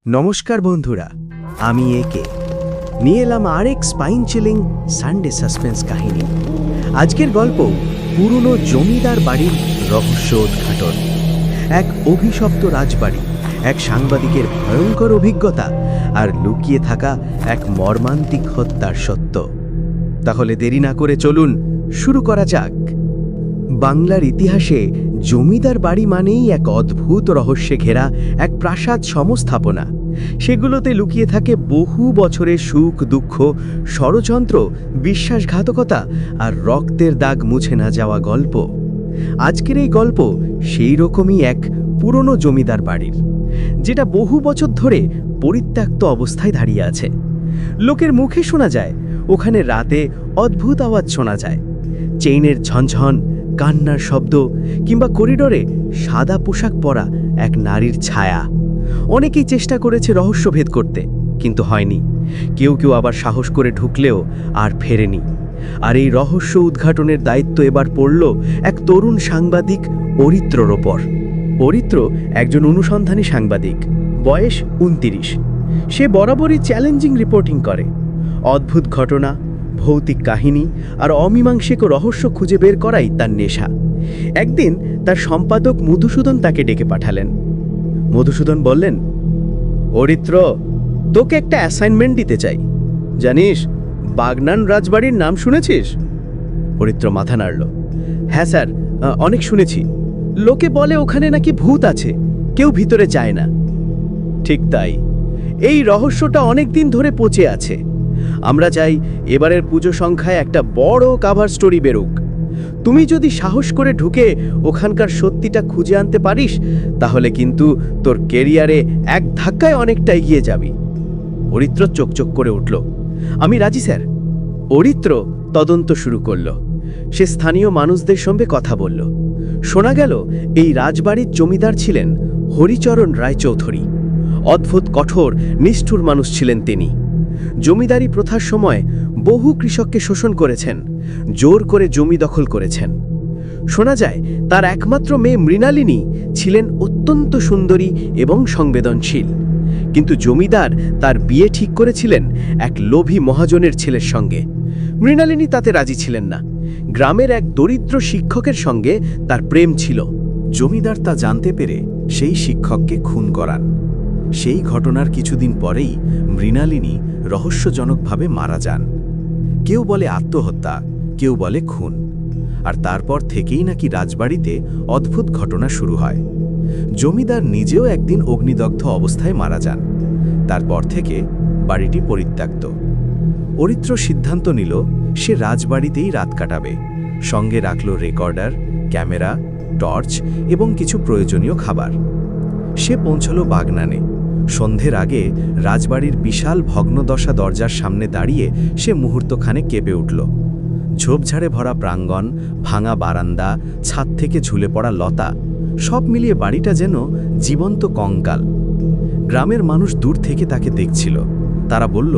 নমস্কার বন্ধুরা, আমি একে নিয়ে এলাম আরেক স্পাইন চিলিং সানডে সাসপেন্স কাহিনী। আজকের গল্প পুরনো জমিদার বাড়ির রহস্য উদ্ঘাটন। এক অভিশপ্ত রাজবাড়ি, এক সাংবাদিকের ভয়ঙ্কর অভিজ্ঞতা আর লুকিয়ে থাকা এক মর্মান্তিক হত্যার সত্য। তাহলে দেরি না করে চলুন শুরু করা যাক। বাংলার ইতিহাসে জমিদার বাড়ি মানেই এক অদ্ভুত রহস্যে ঘেরা এক প্রাসাদ সমস্থাপনা। সেগুলোতে লুকিয়ে থাকে বহু বছরের সুখ দুঃখ, ষড়যন্ত্র, বিশ্বাসঘাতকতা আর রক্তের দাগ মুছে না যাওয়া গল্প। আজকের এই গল্প সেই রকমই এক পুরনো জমিদার বাড়ির, যেটা বহু বছর ধরে পরিত্যক্ত অবস্থায় দাঁড়িয়ে আছে। লোকের মুখে শোনা যায় ওখানে রাতে অদ্ভুত আওয়াজ শোনা যায়, চেইনের ঝনঝন, কান্নার শব্দ, কিংবা করিডোরে সাদা পোশাক পরা এক নারীর ছায়া। অনেকেই চেষ্টা করেছে রহস্যভেদ করতে, কিন্তু হয়নি। কেউ কেউ আবার সাহস করে ঢুকলেও আর ফেরেনি। আর এই রহস্য উদ্ঘাটনের দায়িত্ব এবার পড়ল এক তরুণ সাংবাদিক অরিত্রর ওপর। অরিত্র একজন অনুসন্ধানী সাংবাদিক, বয়স 29। সে বরাবরই চ্যালেঞ্জিং রিপোর্টিং করে। অদ্ভুত ঘটনা, ভৌতিক কাহিনী আর অমীমাংসিক রহস্য খুঁজে বের করাই তার নেশা। একদিন তার সম্পাদক মধুসূদন তাকে ডেকে পাঠালেন। মধুসূদন বললেন, অরিত্র, তোকে একটা অ্যাসাইনমেন্ট দিতে চাই। জানিস, বাগনান রাজবাড়ির নাম শুনেছিস? অরিত্র মাথা নাড়ল। হ্যাঁ স্যার, অনেক শুনেছি। লোকে বলে ওখানে নাকি ভূত আছে, কেউ ভিতরে যায় না। ঠিক তাই, এই রহস্যটা অনেক দিন ধরে পচে আছে। আমরা চাই এবারের পুজো সংখ্যায় একটা বড় কাভার স্টোরি বেরুক। তুমি যদি সাহস করে ঢুকে ওখানকার সত্যিটা খুঁজে আনতে পারিস, তাহলে কিন্তু তোর কেরিয়ারে এক ধাক্কায় অনেকটা এগিয়ে যাবি। অরিত্র চকচক করে উঠল। আমি রাজি স্যার। অরিত্র তদন্ত শুরু করল। সে স্থানীয় মানুষদের সঙ্গে কথা বলল। শোনা গেল এই রাজবাড়ির জমিদার ছিলেন হরিচরণ রায়চৌধুরী। অদ্ভুত কঠোর, নিষ্ঠুর মানুষ ছিলেন তিনি। জমিদারি প্রথার সময় বহু কৃষককে শোষণ করেছেন, জোর করে জমি দখল করেছেন। শোনা যায় তার একমাত্র মেয়ে মৃণালিনী ছিলেন অত্যন্ত সুন্দরী এবং সংবেদনশীল। কিন্তু জমিদার তার বিয়ে ঠিক করেছিলেন এক লোভী মহাজনের ছেলের সঙ্গে। মৃণালিনী তাতে রাজি ছিলেন না। গ্রামের এক দরিদ্র শিক্ষকের সঙ্গে তার প্রেম ছিল। জমিদার তা জানতে পেরে সেই শিক্ষককে খুন করান। সেই ঘটনার কিছুদিন পরেই মৃণালিনী রহস্যজনকভাবে মারা যান। কেউ বলে আত্মহত্যা, কেউ বলে খুন। আর তারপর থেকেই নাকি রাজবাড়িতে অদ্ভুত ঘটনা শুরু হয়। জমিদার নিজেও একদিন অগ্নিদগ্ধ অবস্থায় মারা যান। তারপর থেকে বাড়িটি পরিত্যক্ত। অরিত্র সিদ্ধান্ত নিল সে রাজবাড়িতেই রাত কাটাবে। সঙ্গে রাখল রেকর্ডার, ক্যামেরা, টর্চ এবং কিছু প্রয়োজনীয় খাবার। সে পৌঁছল বাগনানে। সন্ধ্যের আগে রাজবাড়ির বিশাল ভগ্নদশা দরজার সামনে দাঁড়িয়ে সে মুহূর্তখানে কেঁপে উঠল। ঝোপঝাড়ে ভরা প্রাঙ্গণ, ভাঙা বারান্দা, ছাদ থেকে ঝুলে পড়া লতা, সব মিলিয়ে বাড়িটা যেন জীবন্ত কঙ্কাল। গ্রামের মানুষ দূর থেকে তাকে দেখছিল। তারা বলল,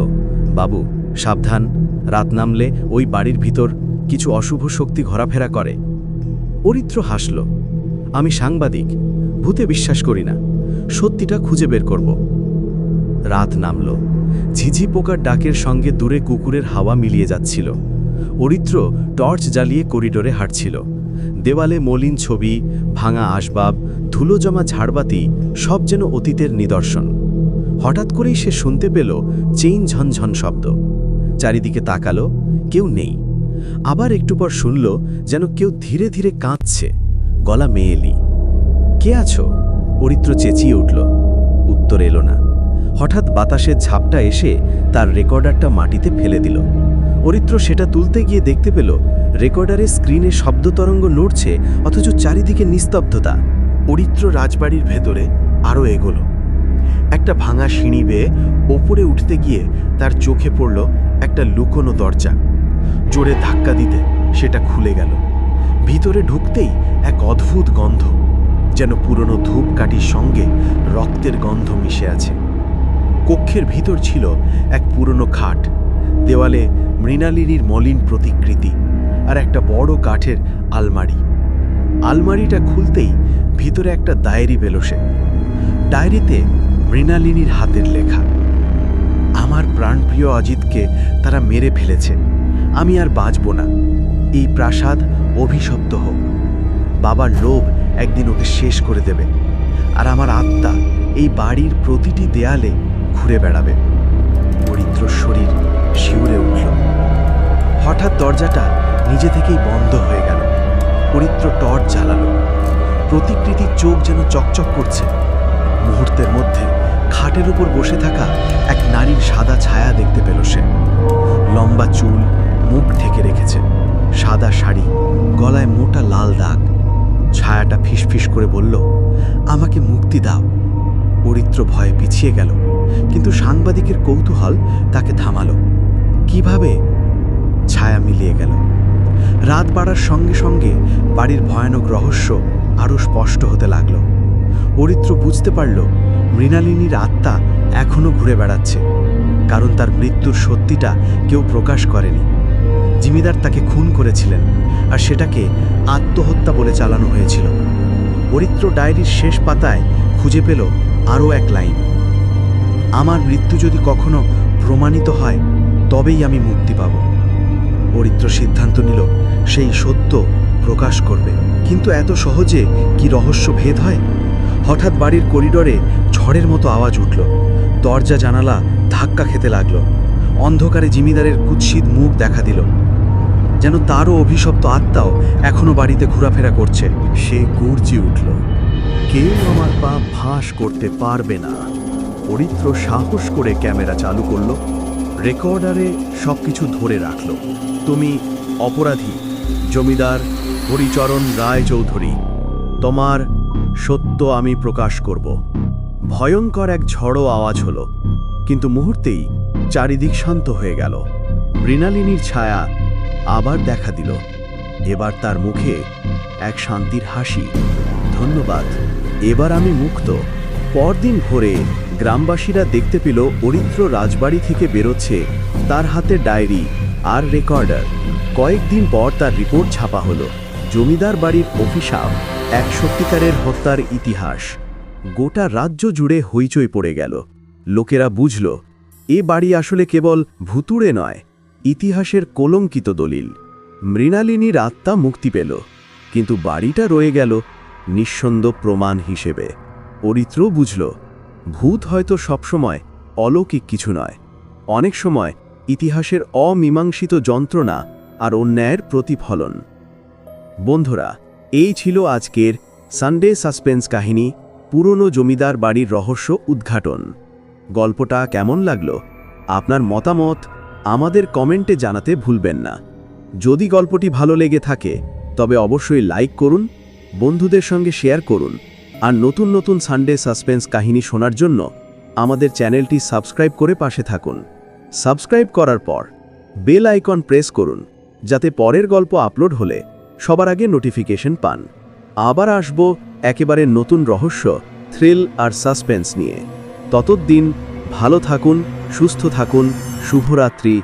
বাবু সাবধান, রাত নামলে ওই বাড়ির ভিতর কিছু অশুভ শক্তি ঘোরাফেরা করে। অরিত্র হাসল। আমি সাংবাদিক, ভূতে বিশ্বাস করি না, সত্যিটা খুঁজে বের করব। রাত নামল। ঝিঝি পোকার ডাকের সঙ্গে দূরে কুকুরের হাওয়া মিলিয়ে যাচ্ছিল। অরিত্র টর্চ জ্বালিয়ে করিডোরে হাঁটছিল। দেওয়ালে মলিন ছবি, ভাঙা আসবাব, ধুলো জমা ঝাড়বাতি, সব যেন অতীতের নিদর্শন। হঠাৎ করেই সে শুনতে পেল চেইন ঝনঝন শব্দ। চারিদিকে তাকালো, কেউ নেই। আবার একটু পর শুনল যেন কেউ ধীরে ধীরে কাঁদছে, গলা মেয়েলি। কে আছো? অরিত্র চেঁচিয়ে উঠল। উত্তর এলো না। হঠাৎ বাতাসের ঝাপটা এসে তার রেকর্ডারটা মাটিতে ফেলে দিল। অরিত্র সেটা তুলতে গিয়ে দেখতে পেল রেকর্ডারের স্ক্রিনে শব্দ তরঙ্গ নড়ছে, অথচ চারিদিকে নিস্তব্ধতা। অরিত্র রাজবাড়ির ভেতরে আরও এগোলো। একটা ভাঙা সিঁড়ি বেয়ে ওপরে উঠতে গিয়ে তার চোখে পড়ল একটা লুকোনো দরজা। জোরে ধাক্কা দিতে সেটা খুলে গেল। ভিতরে ঢুকতেই এক অদ্ভুত গন্ধ, যেন পুরনো ধূপকাঠির সঙ্গে রক্তের গন্ধ মিশে আছে। কক্ষের ভিতর ছিল এক পুরনো খাট, দেওয়ালে মৃণালিনীর মলিন প্রতিকৃতি আর একটা বড় কাঠের আলমারি। আলমারিটা খুলতেই ভিতরে একটা ডায়েরি পেল সে। ডায়েরিতে মৃণালিনীর হাতের লেখা। আমার প্রাণপ্রিয় অজিতকে তারা মেরে ফেলেছে, আমি আর বাঁচব না। এই প্রাসাদ অভিশপ্ত হোক। বাবার লোভ একদিন ওকে শেষ করে দেবে, আর আমার আত্মা এই বাড়ির প্রতিটি দেয়ালে ঘুরে বেড়াবে। পবিত্র শরীর শিউরে উঠল। হঠাৎ দরজাটা নিজে থেকেই বন্ধ হয়ে গেল। পবিত্র টর্চ জ্বালালো। প্রতিকৃতির চোখ যেন চকচক করছে। মুহূর্তের মধ্যে খাটের উপর বসে থাকা এক নারীর সাদা ছায়া দেখতে পেল সে। লম্বা চুল, মুখ ঢেকে রেখেছে, সাদা শাড়ি, গলায় মোটা লাল দাগ। ছায়াটা ফিসফিস করে বলল, আমাকে মুক্তি দাও। পবিত্র ভয়ে পিছিয়ে গেল, কিন্তু সাংবাদিকের কৌতূহল তাকে থামালো। কিভাবে? ছায়া মিলিয়ে গেল। রাত বাড়ার সঙ্গে সঙ্গে বাড়ির ভয়ানক রহস্য আরও স্পষ্ট হতে লাগল। পবিত্র বুঝতে পারল মৃণালিনীর আত্মা এখনো ঘুরে বেড়াচ্ছে, কারণ তার মৃত্যুর সত্যিটা কেউ প্রকাশ করেনি। জিমিদার তাকে খুন করেছিলেন, আর সেটাকে আত্মহত্যা বলে চালানো হয়েছিল। পবিত্র ডায়েরির শেষ পাতায় খুঁজে পেল আরও এক লাইন, আমার মৃত্যু যদি কখনো প্রমাণিত হয় তবেই আমি মুক্তি পাব। পবিত্র সিদ্ধান্ত নিল সেই সত্য প্রকাশ করবে। কিন্তু এত সহজে কি রহস্য ভেদ হয়? হঠাৎ বাড়ির করিডোরে ঝড়ের মতো আওয়াজ উঠল। দরজা জানালা ধাক্কা খেতে লাগলো। অন্ধকারে জিমিদারের কুৎসিত মুখ দেখা দিল, যেন তারও অভিশপ্ত আত্মাও এখনো বাড়িতে ঘোরাফেরা করছে। সে গর্জে উঠল, কেউ আমার পা ফাঁস করতে পারবে না। পবিত্র সাহস করে ক্যামেরা চালু করল, রেকর্ডারে সবকিছু ধরে রাখল। তুমি অপরাধী জমিদার হরিচরণ রায়চৌধুরী, তোমার সত্য আমি প্রকাশ করব। ভয়ঙ্কর এক ঝড়ো আওয়াজ হলো, কিন্তু মুহূর্তেই চারিদিক শান্ত হয়ে গেল। মৃণালিনীর ছায়া আবার দেখা দিল। এবার তার মুখে এক শান্তির হাসি। ধন্যবাদ, এবার আমি মুক্ত। পরদিন ভোরে গ্রামবাসীরা দেখতে পেল পবিত্র রাজবাড়ি থেকে বেরোচ্ছে তার হাতে ডায়েরি আর রেকর্ডার। কয়েকদিন পর তার রিপোর্ট ছাপা হলো, জমিদার বাড়ির অভিশাপ, এক সত্যিকারের হত্যার ইতিহাস। গোটা রাজ্য জুড়ে হইচই পড়ে গেল। লোকেরা বুঝল এ বাড়ি আসলে কেবল ভুতুড়ে নয়, ইতিহাসের কলঙ্কিত দলিল। মৃণালিনীর আত্মা মুক্তি পেল, কিন্তু বাড়িটা রয়ে গেল নিঃসন্দ প্রমাণ হিসেবে। পবিত্র বুঝল ভূত হয়তো সবসময় অলৌকিক কিছু নয়, অনেক সময় ইতিহাসের অমীমাংসিত যন্ত্রণা আর অন্যায়ের প্রতিফলন। বন্ধুরা, এই ছিল আজকের সানডে সাসপেন্স কাহিনী, পুরনো জমিদার বাড়ির রহস্য উদ্ঘাটন। গল্পটা কেমন লাগলো? আপনার মতামত আমাদের কমেন্টে জানাতে ভুলবেন না। যদি গল্পটি ভালো লেগে থাকে তবে অবশ্যই লাইক করুন, বন্ধুদের সঙ্গে শেয়ার করুন, আর নতুন নতুন সানডে সাসপেন্স কাহিনী শোনার জন্য আমাদের চ্যানেলটি সাবস্ক্রাইব করে পাশে থাকুন। সাবস্ক্রাইব করার পর বেল আইকন প্রেস করুন, যাতে পরের গল্প আপলোড হলে সবার আগে নোটিফিকেশন পান। আবার আসব একেবারে নতুন রহস্য, থ্রিল আর সাসপেন্স নিয়ে। ততদিন ভালো থাকুন, সুস্থ থাকুন। শুভরাত্রি।